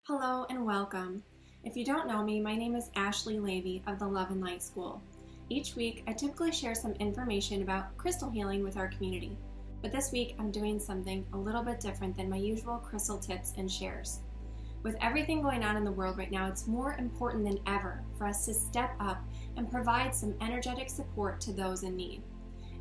Hello and welcome. If you don't know me, my name is Ashley Levy of the Love and Light School. Each week, I typically share some information about crystal healing with our community. But this week, I'm doing something a little bit different than my usual crystal tips and shares. With everything going on in the world right now, it's more important than ever for us to step up and provide some energetic support to those in need.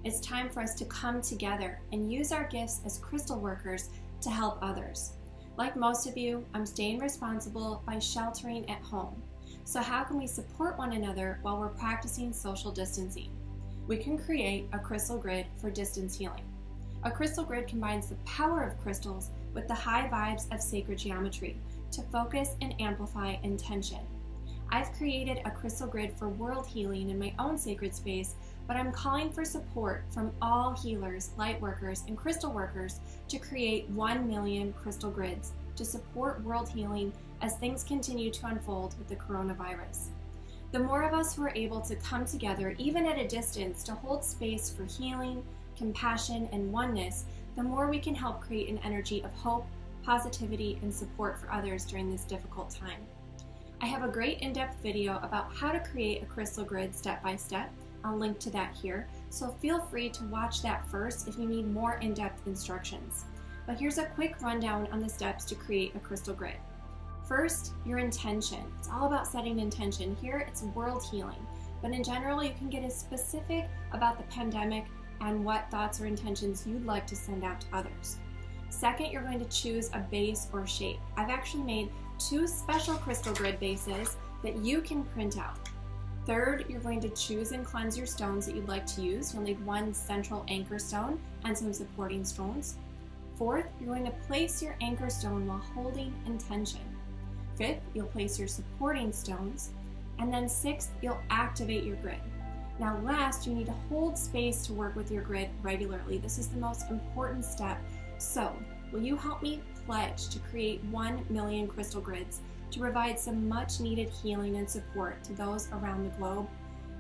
It's time for us to come together and use our gifts as crystal workers to help others. Like most of you, I'm staying responsible by sheltering at home. So how can we support one another while we're practicing social distancing? We can create a crystal grid for distance healing. A crystal grid combines the power of crystals with the high vibes of sacred geometry to focus and amplify intention. I've created a crystal grid for world healing in my own sacred space, but I'm calling for support from all healers, light workers, and crystal workers to create 1 million crystal grids to support world healing as things continue to unfold with the coronavirus. The more of us who are able to come together, even at a distance, to hold space for healing, compassion, and oneness, the more we can help create an energy of hope, positivity, and support for others during this difficult time. I have a great in-depth video about how to create a crystal grid step by step. I'll link to that here, so feel free to watch that first if you need more in-depth instructions. But here's a quick rundown on the steps to create a crystal grid. First, your intention. It's all about setting intention. Here it's world healing, but in general you can get as specific about the pandemic and what thoughts or intentions you'd like to send out to others. Second, you're going to choose a base or shape. I've actually made 2 special crystal grid bases that you can print out. Third, you're going to choose and cleanse your stones that you'd like to use. You'll need 1 central anchor stone and some supporting stones. Fourth, you're going to place your anchor stone while holding intention. Fifth, you'll place your supporting stones. And then sixth, you'll activate your grid. Now last, you need to hold space to work with your grid regularly. This is the most important step. So, will you help me pledge to create 1 million crystal grids to provide some much needed healing and support to those around the globe?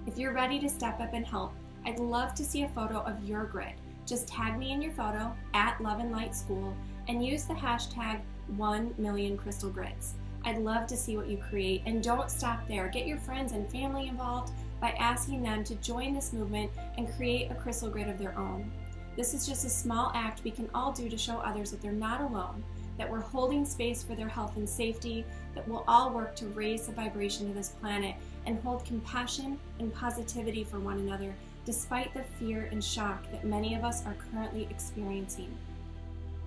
If you're ready to step up and help, I'd love to see a photo of your grid. Just tag me in your photo at Love and Light School and use the hashtag 1 million crystal grids. I'd love to see what you create, and don't stop there. Get your friends and family involved by asking them to join this movement and create a crystal grid of their own. This is just a small act we can all do to show others that they're not alone, that we're holding space for their health and safety, that we'll all work to raise the vibration of this planet and hold compassion and positivity for one another despite the fear and shock that many of us are currently experiencing.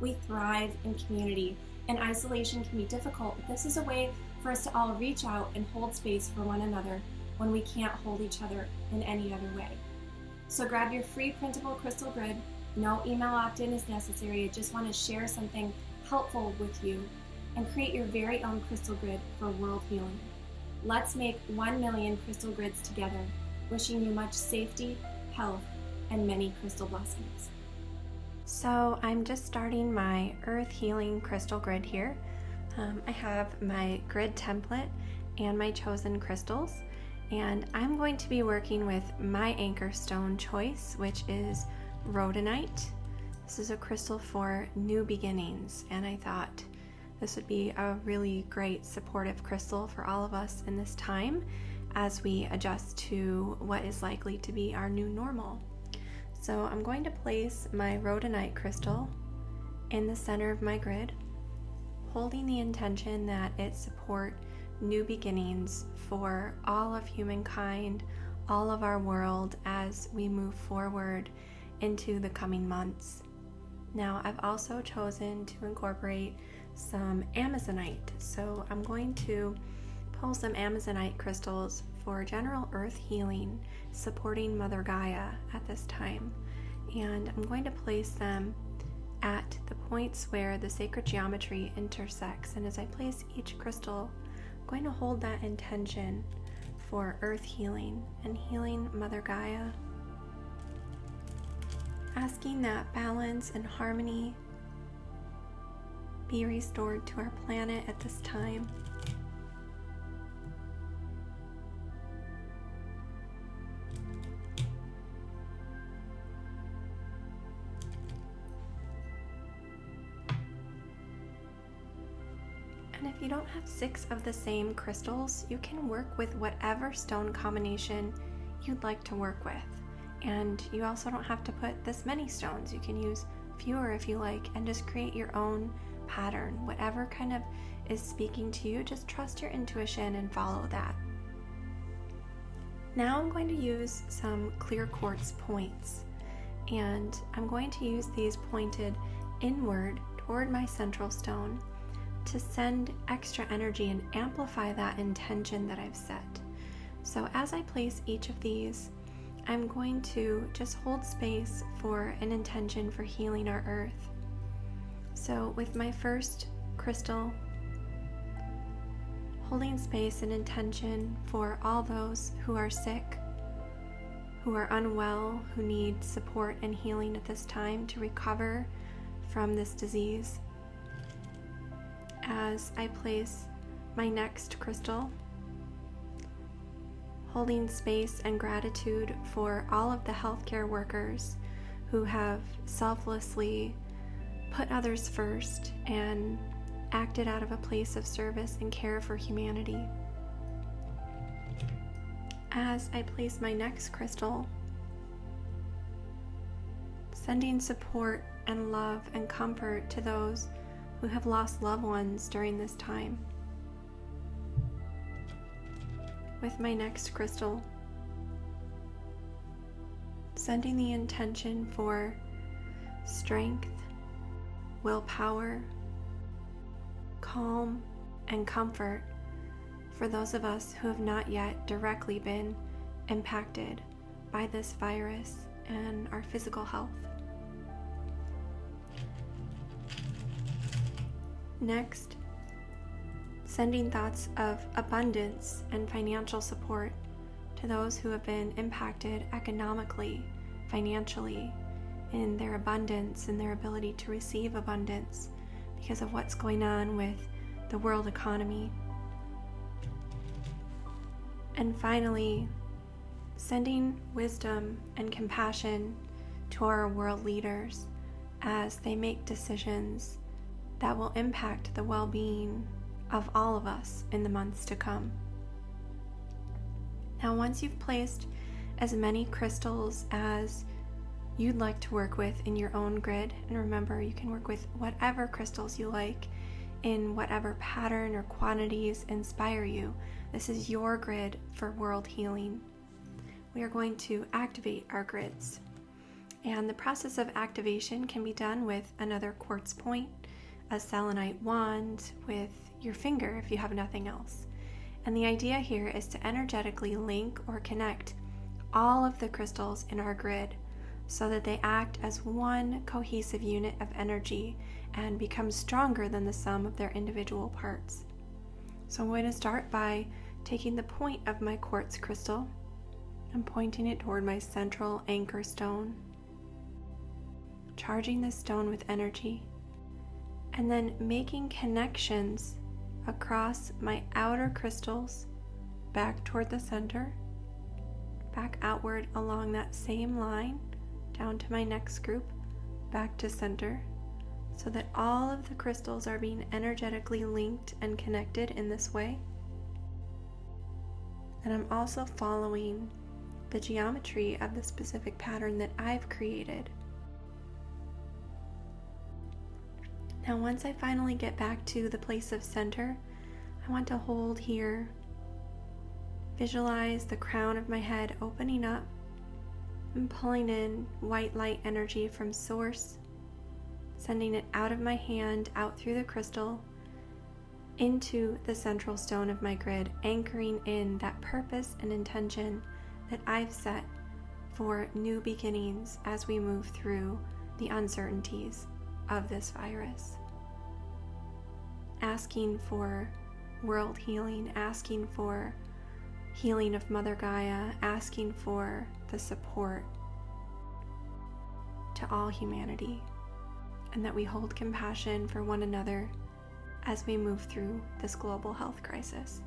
We thrive in community, and isolation can be difficult, but this is a way for us to all reach out and hold space for one another when we can't hold each other in any other way. So grab your free printable crystal grid. No email opt-in is necessary. I just want to share something helpful with you and create your very own crystal grid for world healing. Let's make 1 million crystal grids together. Wishing you much safety, health, and many crystal blessings. So I'm just starting my earth healing crystal grid here. I have my grid template and my chosen crystals, and I'm going to be working with my anchor stone choice, which is rhodonite. This is a crystal for new beginnings, and I thought this would be a really great supportive crystal for all of us in this time as we adjust to what is likely to be our new normal. So I'm going to place my rhodonite crystal in the center of my grid, holding the intention that it support new beginnings for all of humankind, all of our world as we move forward into the coming months. Now, I've also chosen to incorporate some amazonite, so I'm going to pull some amazonite crystals for general earth healing, supporting Mother Gaia at this time. And I'm going to place them at the points where the sacred geometry intersects. And as I place each crystal, I'm going to hold that intention for earth healing and healing Mother Gaia, asking that balance and harmony be restored to our planet at this time. And if you don't have 6 of the same crystals, you can work with whatever stone combination you'd like to work with. And you also don't have to put this many stones. You can use fewer if you like and just create your own pattern. Whatever kind of is speaking to you, just trust your intuition and follow that. Now I'm going to use some clear quartz points, and I'm going to use these pointed inward toward my central stone to send extra energy and amplify that intention that I've set. So as I place each of these, I'm going to just hold space for an intention for healing our earth. So with my first crystal, holding space and intention for all those who are sick, who are unwell, who need support and healing at this time to recover from this disease. As I place my next crystal, holding space and gratitude for all of the healthcare workers who have selflessly put others first and acted out of a place of service and care for humanity. As I place my next crystal, sending support and love and comfort to those who have lost loved ones during this time. With my next crystal, sending the intention for strength, willpower, calm, and comfort for those of us who have not yet directly been impacted by this virus and our physical health. Next, sending thoughts of abundance and financial support to those who have been impacted economically, financially, in their abundance and their ability to receive abundance because of what's going on with the world economy. And finally, sending wisdom and compassion to our world leaders as they make decisions that will impact the well-being of all of us in the months to come. Now, once you've placed as many crystals as you'd like to work with in your own grid, and remember, you can work with whatever crystals you like in whatever pattern or quantities inspire you. This is your grid for world healing. We are going to activate our grids, and the process of activation can be done with another quartz point, a selenite wand, with your finger if you have nothing else. And the idea here is to energetically link or connect all of the crystals in our grid so that they act as one cohesive unit of energy and become stronger than the sum of their individual parts. So I'm going to start by taking the point of my quartz crystal and pointing it toward my central anchor stone, charging this stone with energy, and then making connections across my outer crystals back toward the center, back outward along that same line, down to my next group, back to center, so that all of the crystals are being energetically linked and connected in this way. And I'm also following the geometry of the specific pattern that I've created. Now, once I finally get back to the place of center, I want to hold here. Visualize the crown of my head opening up and pulling in white light energy from source, sending it out of my hand, out through the crystal, into the central stone of my grid, anchoring in that purpose and intention that I've set for new beginnings as we move through the uncertainties of this virus. Asking for world healing, asking for healing of Mother Gaia, asking for the support to all humanity, and that we hold compassion for one another as we move through this global health crisis.